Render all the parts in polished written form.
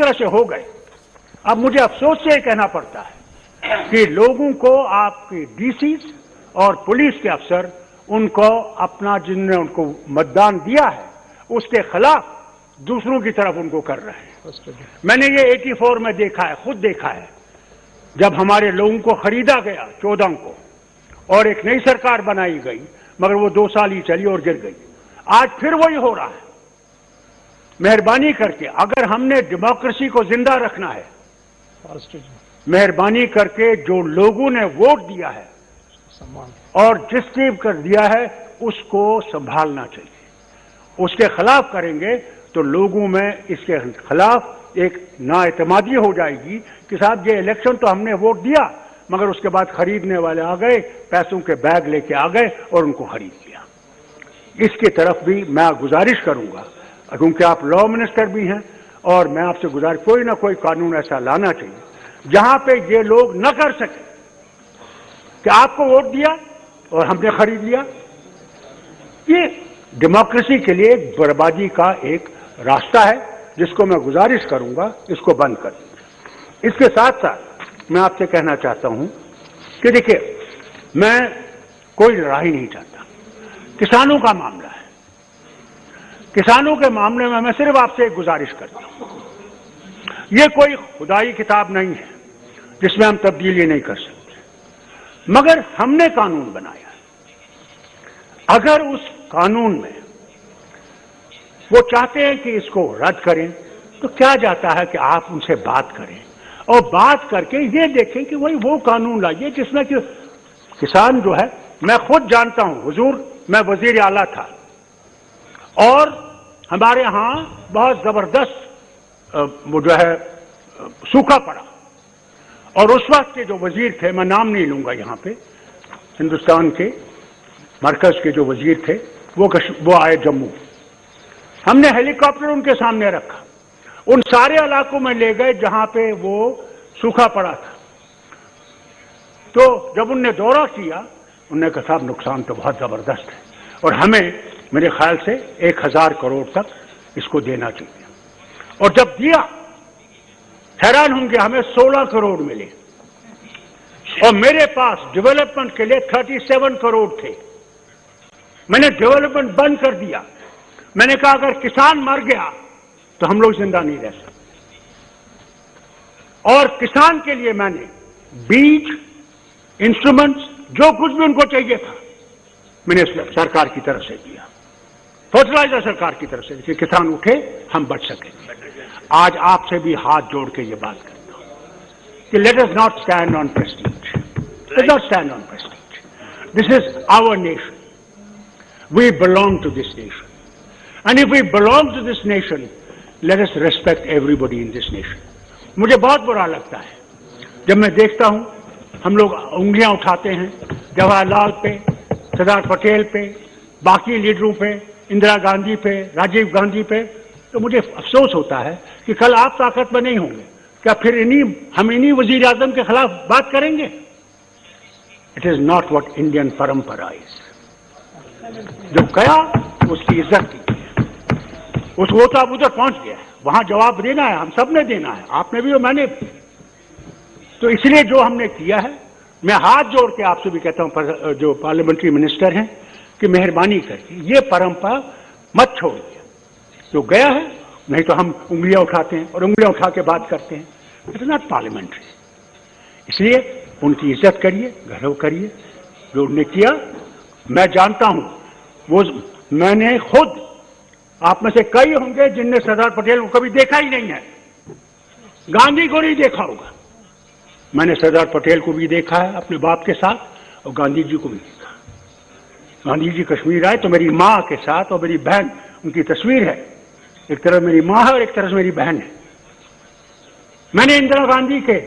तरह से हो गए। अब मुझे अफसोस से कहना पड़ता है कि लोगों को आपके डीसी और पुलिस के अफसर उनको अपना जिनने उनको मतदान दिया है उसके खिलाफ दूसरों की तरफ उनको कर रहे हैं। मैंने ये 84 में देखा है, खुद देखा है, जब हमारे लोगों को खरीदा गया 14 को और एक नई सरकार बनाई गई, मगर वो 2 साल ही चली और गिर गई। आज फिर वही हो रहा है। मेहरबानी करके अगर हमने डेमोक्रेसी को जिंदा रखना है, मेहरबानी करके जो लोगों ने वोट दिया है और डिस्ट्रीब्यूट कर दिया है उसको संभालना चाहिए। उसके खिलाफ करेंगे तो लोगों में इसके खिलाफ एक नाएतमादी हो जाएगी कि साहब ये इलेक्शन तो हमने वोट दिया मगर उसके बाद खरीदने वाले आ गए, पैसों के बैग लेके आ गए और उनको खरीद लिया। इसकी तरफ भी मैं गुजारिश करूंगा, क्योंकि आप लॉ मिनिस्टर भी हैं, और मैं आपसे गुजारिश, कोई ना कोई कानून ऐसा लाना चाहिए जहां पे ये लोग न कर सके कि आपको वोट दिया और हमने खरीद लिया। ये डेमोक्रेसी के लिए एक बर्बादी का एक रास्ता है जिसको मैं गुजारिश करूंगा इसको बंद कर दीजिए। इसके साथ साथ मैं आपसे कहना चाहता हूं कि देखिए, मैं कोई लड़ाई नहीं चाहता। किसानों का मामला है, किसानों के मामले में मैं सिर्फ आपसे एक गुजारिश करता हूं, ये कोई खुदाई किताब नहीं है जिसमें हम तब्दीली नहीं कर सकते, मगर हमने कानून बनाया। अगर उस कानून में वो चाहते हैं कि इसको रद्द करें तो क्या जाता है कि आप उनसे बात करें और बात करके ये देखें कि वही वो कानून लाइए जिसमें कि किसान जो है, मैं खुद जानता हूं हुजूर, मैं वजीर आला था और हमारे यहां बहुत जबरदस्त वो जो है सूखा पड़ा, और उस वक्त के जो वजीर थे, मैं नाम नहीं लूंगा यहां पे, हिंदुस्तान के मरकज के जो वजीर थे वो आए जम्मू। हमने हेलीकॉप्टर उनके सामने रखा, उन सारे इलाकों में ले गए जहां पे वो सूखा पड़ा था। तो जब उनने दौरा किया, उन्होंने कहा साहब नुकसान तो बहुत जबरदस्त है और हमें मेरे ख्याल से 1000 करोड़ तक इसको देना चाहिए। और जब दिया, हैरान होंगे, हमें 16 करोड़ मिले और मेरे पास डेवलपमेंट के लिए 37 करोड़ थे। मैंने डेवलपमेंट बंद कर दिया। मैंने कहा अगर किसान मर गया तो हम लोग जिंदा नहीं रह सकते, और किसान के लिए मैंने बीज, इंस्ट्रूमेंट्स, जो कुछ भी उनको चाहिए था मैंने सरकार की तरफ से दिया, फर्टिलाइजर सरकार की तरफ से, कि किसान उठे, हम बच सके। आज आपसे भी हाथ जोड़ के ये बात करता हूं कि let us not stand on prestige, let not stand on prestige, this is our nation, we belong to this nation, and if we belong to this nation, let us respect everybody in this nation. मुझे बहुत बुरा लगता है जब मैं देखता हूं हम लोग उंगलियां उठाते हैं जवाहरलाल पे, सरदार पटेल पे, बाकी लीडरों पे, इंदिरा गांधी पे, राजीव गांधी पे, तो मुझे अफसोस होता है कि कल आप ताकत में नहीं होंगे, क्या फिर हम इन्हीं वजीर आजम के खिलाफ बात करेंगे? It is not what Indian परंपरा इज। जो गया उसकी इज्जत की, वो तो अब उधर पहुंच गया है, वहां जवाब देना है, हम सब ने देना है, आपने भी और मैंने भी। तो इसलिए जो हमने किया है, मैं हाथ जोड़ के आपसे भी कहता हूं, जो पार्लियामेंट्री मिनिस्टर हैं, कि मेहरबानी करके ये परंपरा मत छोड़िए। जो गया है, नहीं तो हम उंगलियां उठाते हैं और उंगलियां उठा के बात करते हैं। It is not parliamentary. इसलिए उनकी इज्जत करिए, गौरव करिए जो उन्होंने किया। मैं जानता हूं, वो मैंने खुद, आप में से कई होंगे जिनने सरदार पटेल को कभी देखा ही नहीं है, गांधी को नहीं देखा होगा। मैंने सरदार पटेल को भी देखा है अपने बाप के साथ और गांधी जी को भी देखा। गांधी जी कश्मीर आए तो मेरी मां के साथ और मेरी बहन, उनकी तस्वीर है, एक तरफ मेरी मां है और एक तरफ मेरी बहन है। मैंने इंदिरा गांधी के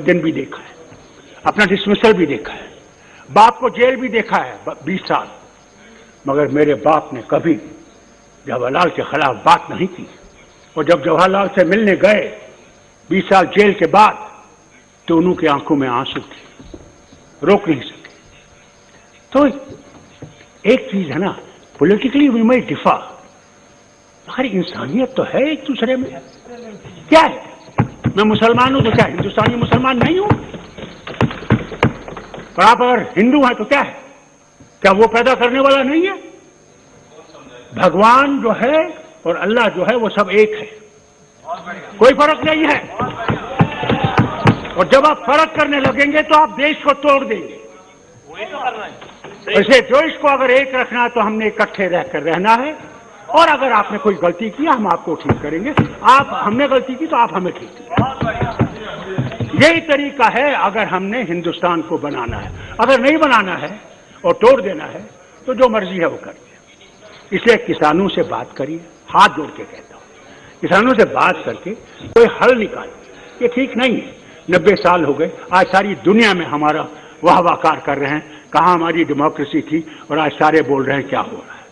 दिन भी देखा है, अपना डिसमिसल भी देखा है, बाप को जेल भी देखा है 20 साल, मगर मेरे बाप ने कभी जवाहरलाल के खिलाफ बात नहीं की। और जब जवाहरलाल से मिलने गए 20 साल जेल के बाद, तो उनकी आंखों में आंसू थे, रोक नहीं सके। तो एक चीज है ना, पॉलिटिकली वी may differ, मगर इंसानियत तो है एक दूसरे में। क्या है? मैं मुसलमान हूं तो क्या हिंदुस्तानी मुसलमान नहीं हूं? और आप अगर हिंदू हैं तो क्या है? क्या वो पैदा करने वाला नहीं है? भगवान जो है और अल्लाह जो है वो सब एक है, कोई फर्क नहीं है। और जब आप फर्क करने लगेंगे तो आप देश को तोड़ देंगे। वैसे देश को अगर एक रखना है तो हमने इकट्ठे रहकर रहना है, और अगर आपने कोई गलती की हम आपको ठीक करेंगे, आप हमने गलती की तो आप हमें ठीक करेंगे। यही तरीका है अगर हमने हिंदुस्तान को बनाना है। अगर नहीं बनाना है और तोड़ देना है तो जो मर्जी है वो करिए। इसलिए किसानों से बात करिए, हाथ जोड़ के कहता हूं, किसानों से बात करके कोई हल निकालिए। ये ठीक नहीं है, 90 साल हो गए, आज सारी दुनिया में हमारा वाहवाकार कर रहे हैं, कहां हमारी डेमोक्रेसी थी, और आज सारे बोल रहे हैं क्या हो रहा है।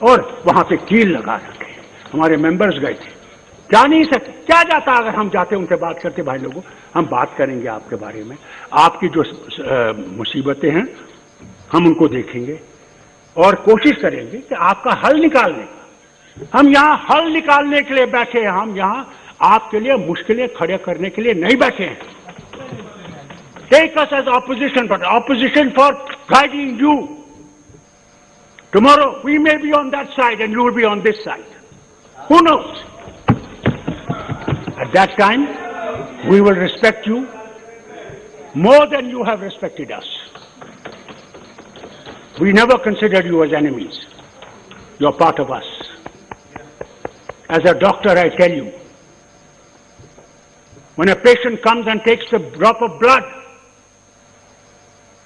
और वहां पे कील लगा रखे, हमारे मेंबर्स गए थे, जा नहीं सके। क्या जाता अगर हम जाते उनसे बात करते, भाई लोगों हम बात करेंगे आपके बारे में, आपकी जो मुसीबतें हैं हम उनको देखेंगे और कोशिश करेंगे कि आपका हल निकालने का। हम यहां हल निकालने के लिए बैठे हैं, हम यहां आपके लिए मुश्किलें खड़े करने के लिए नहीं बैठे हैं। Take us as opposition, but opposition for guiding you. Tomorrow we may be on that side and you will be on this side, who knows. At that time, we will respect you more than you have respected us. We never considered you as enemies. You are part of us. As a doctor, I tell you, when a patient comes and takes a drop of blood,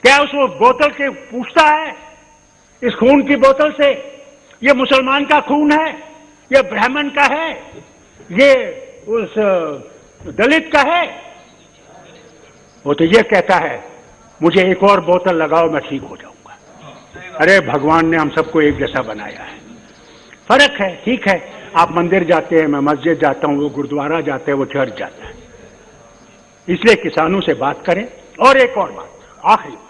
क्या उसको बोतल के पूछता है, इस खून की बोतल से ये मुसलमान का खून है, ये ब्राह्मण का है, ये उस दलित का है? वो तो ये कहता है मुझे एक और बोतल लगाओ मैं ठीक हो जाऊंगा। अरे भगवान ने हम सबको एक जैसा बनाया है, फर्क है, ठीक है। आप मंदिर जाते हैं, मैं मस्जिद जाता हूं, वो गुरुद्वारा जाते हैं, वो चर्च जाता है। इसलिए किसानों से बात करें। और एक और बात, आखिरी बात,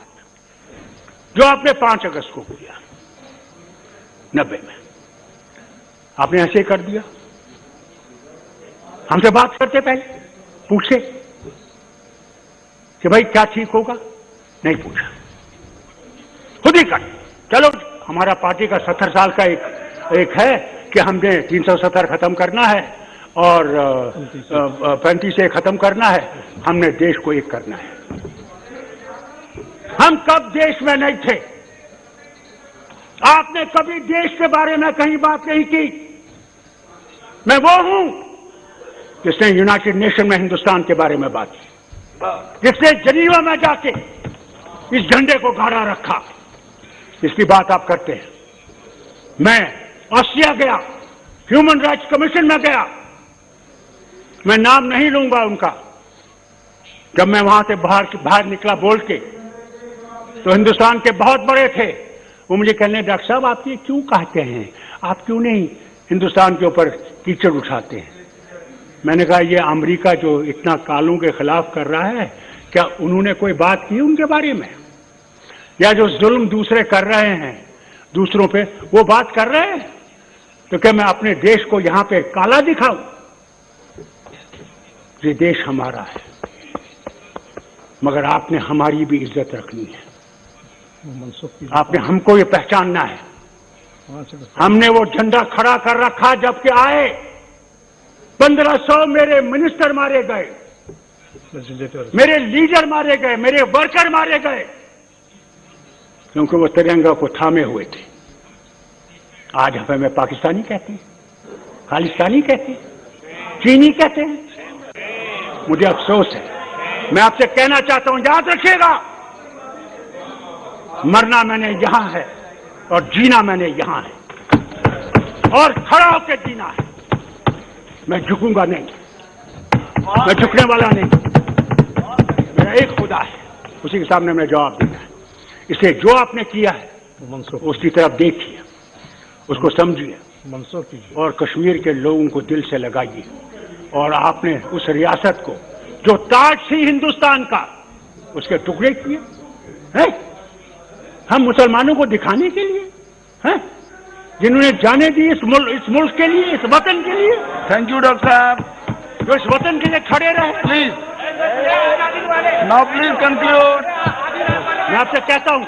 जो आपने 5 अगस्त को किया 90 में, आपने ऐसे कर दिया। हमसे बात करते पहले पूछे कि भाई क्या ठीक होगा, नहीं पूछा, खुद ही कर। चलो हमारा पार्टी का 70 साल का एक है कि हमने 370 खत्म करना है और 35 से खत्म करना है, हमने देश को एक करना है। हम कब देश में नहीं थे? आपने कभी देश के बारे में कहीं बात नहीं की। मैं वो हूं जिसने यूनाइटेड नेशन में हिंदुस्तान के बारे में बात की, जिसने जनीवा में जाके इस झंडे को गाड़ा रखा। इसकी बात आप करते हैं। मैं ऑस्ट्रिया गया, ह्यूमन राइट्स कमीशन में गया, मैं नाम नहीं लूंगा उनका। जब मैं वहां से बाहर निकला बोल के, तो हिंदुस्तान के बहुत बड़े थे, वो मुझे कहने, डॉक्टर साहब आप ये क्यों कहते हैं, आप क्यों नहीं हिंदुस्तान के ऊपर कीचड़ उठाते हैं? मैंने कहा ये अमेरिका जो इतना कालों के खिलाफ कर रहा है, क्या उन्होंने कोई बात की उनके बारे में? या जो जुल्म दूसरे कर रहे हैं दूसरों पे, वो बात कर रहे हैं? तो क्या मैं अपने देश को यहां पे काला दिखाऊं? ये देश हमारा है, मगर आपने हमारी भी इज्जत रखनी है, आपने हमको ये पहचानना है। हमने वो झंडा खड़ा कर रखा जबकि आए 1500 मेरे मिनिस्टर मारे गए, मेरे लीडर मारे गए, मेरे वर्कर मारे गए, क्योंकि वो तिरंगा को थामे हुए थे। आज हमें पाकिस्तानी कहते हैं, खालिस्तानी कहते हैं, चीनी कहते हैं। मुझे अफसोस है, मैं आपसे कहना चाहता हूं, याद रखिएगा, मरना मैंने यहां है और जीना मैंने यहां है, और खड़ा होकर जीना है। मैं झुकूंगा नहीं, मैं झुकने वाला नहीं। मेरा एक खुदा है, उसी के सामने मैं जवाब देना है। इसलिए जो आपने किया है उसकी तरफ देखिए, उसको समझिए और कश्मीर के लोगों को दिल से लगाइए। और आपने उस रियासत को जो ताज थी हिंदुस्तान का, उसके टुकड़े किए हैं हम मुसलमानों को दिखाने के लिए, हैं जिन्होंने जाने दी इस मुल्क के लिए, इस वतन के लिए। थैंक यू डॉक्टर साहब। जो इस वतन के लिए खड़े रहे। Please now please conclude. मैं आपसे कहता हूँ,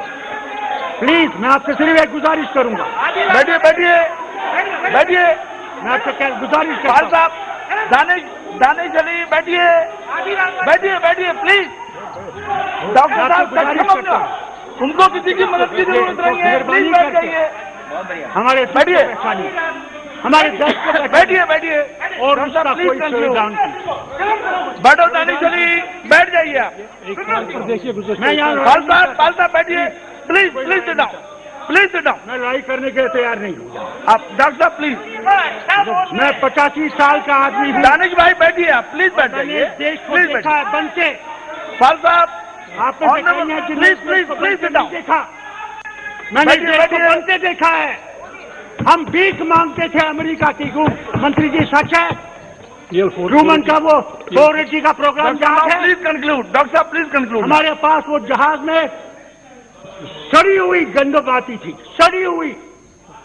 प्लीज मैं आपसे सिर्फ एक गुजारिश करूंगा। बैठिए बैठिए बैठिए। मैं आपसे गुजारिश फाल करता हूँ। साहब दानिश अली बैठिए बैठिए बैठिए प्लीज। डॉक्टर साहब सक्षम हो, उनको किसी की मदद की जरूरत नहीं है, प्लीज बैठ जाइए। हमारे बैठिए हमारे देश को बैठिए बैठिए और उसका कोई संविधान बैठो दानिश अली बैठ जाइए आप। मैं यहाँ फाल साहब बैठिए please please sit down please sit down. मैं लड़ाई करने के लिए तैयार नहीं हूँ। आप डॉक्टर साहब प्लीज। मैं 85 साल का आदमी हूँ। दानिश भाई बैठिए आप प्लीज बैठ जाइए देश को प्लीज देखा है बनते। फाल साहब आपने please please please sit down. देखा, मैंने देश को बनते देखा है। हम भीख मांगते थे अमेरिका की। मंत्री जी सच है? ट्रूमन का वो 480 का प्रोग्राम याद है? प्लीज कंक्लूड डॉक्टर साहब प्लीज कंक्लूड। हमारे पास वो जहाज में सड़ी हुई गंदम आती थी, सड़ी हुई,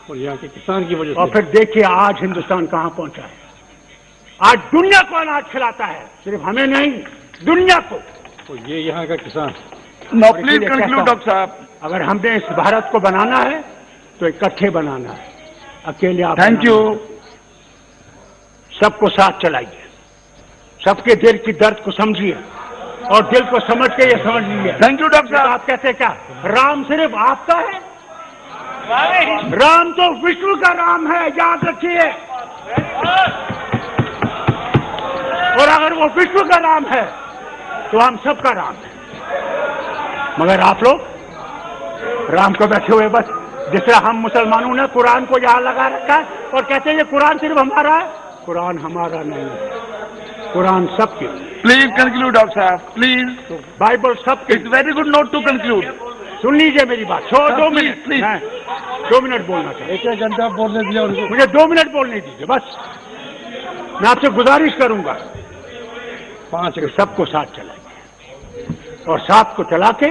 और यहाँ के किसान की वजह से। और फिर देखिए आज हिंदुस्तान कहाँ पहुंचा है। आज दुनिया को अनाज खिलाता है, सिर्फ हमें नहीं, दुनिया को। तो ये यहाँ का किसान। नो प्लीज कंक्लूड डॉक्टर साहब। अगर हमने इस भारत को बनाना है तो इकट्ठे बनाना है, अकेले आप। Thank you. सबको साथ चलाइए, सबके दिल की दर्द को समझिए और दिल को समझ के ये समझ लीजिए। थैंक यू डॉक्टर साहब। आप कहते क्या राम सिर्फ आपका है? राम तो विश्व का राम है, याद रखिए। और अगर वो विश्व का राम है तो हम सबका राम है। मगर आप लोग राम को बैठे हुए बस, जिस तरह हम मुसलमानों ने कुरान को यहां लगा रखा है और कहते हैं ये कुरान सिर्फ हमारा है। कुरान हमारा नहीं है, कुरान सबके। प्लीज कंक्लूड डॉक्टर साहब प्लीज। बाइबल सबके। It's very good note to conclude. सुन लीजिए मेरी बात। 2 मिनट प्लीज। 2 मिनट बोलना चाहिए। 1 घंटा बोलने दिया उनको। मुझे 2 मिनट बोलने दीजिए बस। मैं आपसे गुजारिश करूंगा 5 कि सबको साथ चलाइए और साथ को चला के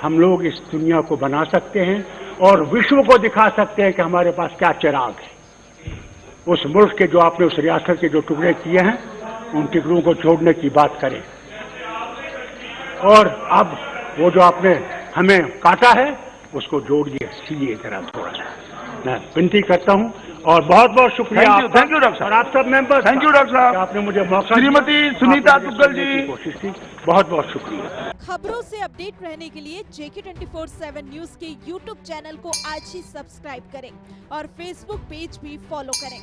हम लोग इस दुनिया को बना सकते हैं और विश्व को दिखा सकते हैं कि हमारे पास क्या चिराग है। उस मुल्क के जो आपने उस रियासत के जो टुकड़े किए हैं उन टुकड़ों को जोड़ने की बात करें। और अब वो जो आपने हमें काटा है उसको जोड़िए, सीलिए जरा थोड़ा सा। मैं विनती करता हूं और बहुत बहुत शुक्रिया। थैंक यू डॉक्टर साहब। और आप सब मेंबर। थैंक यू डॉक्टर साहब। आपने मुझे मौका। श्रीमती सुनीता दुग्गल जी कोशिश की, बहुत बहुत शुक्रिया। खबरों से अपडेट रहने के लिए JK24/7 न्यूज के YouTube चैनल को आज ही सब्सक्राइब करें और Facebook पेज भी फॉलो करें।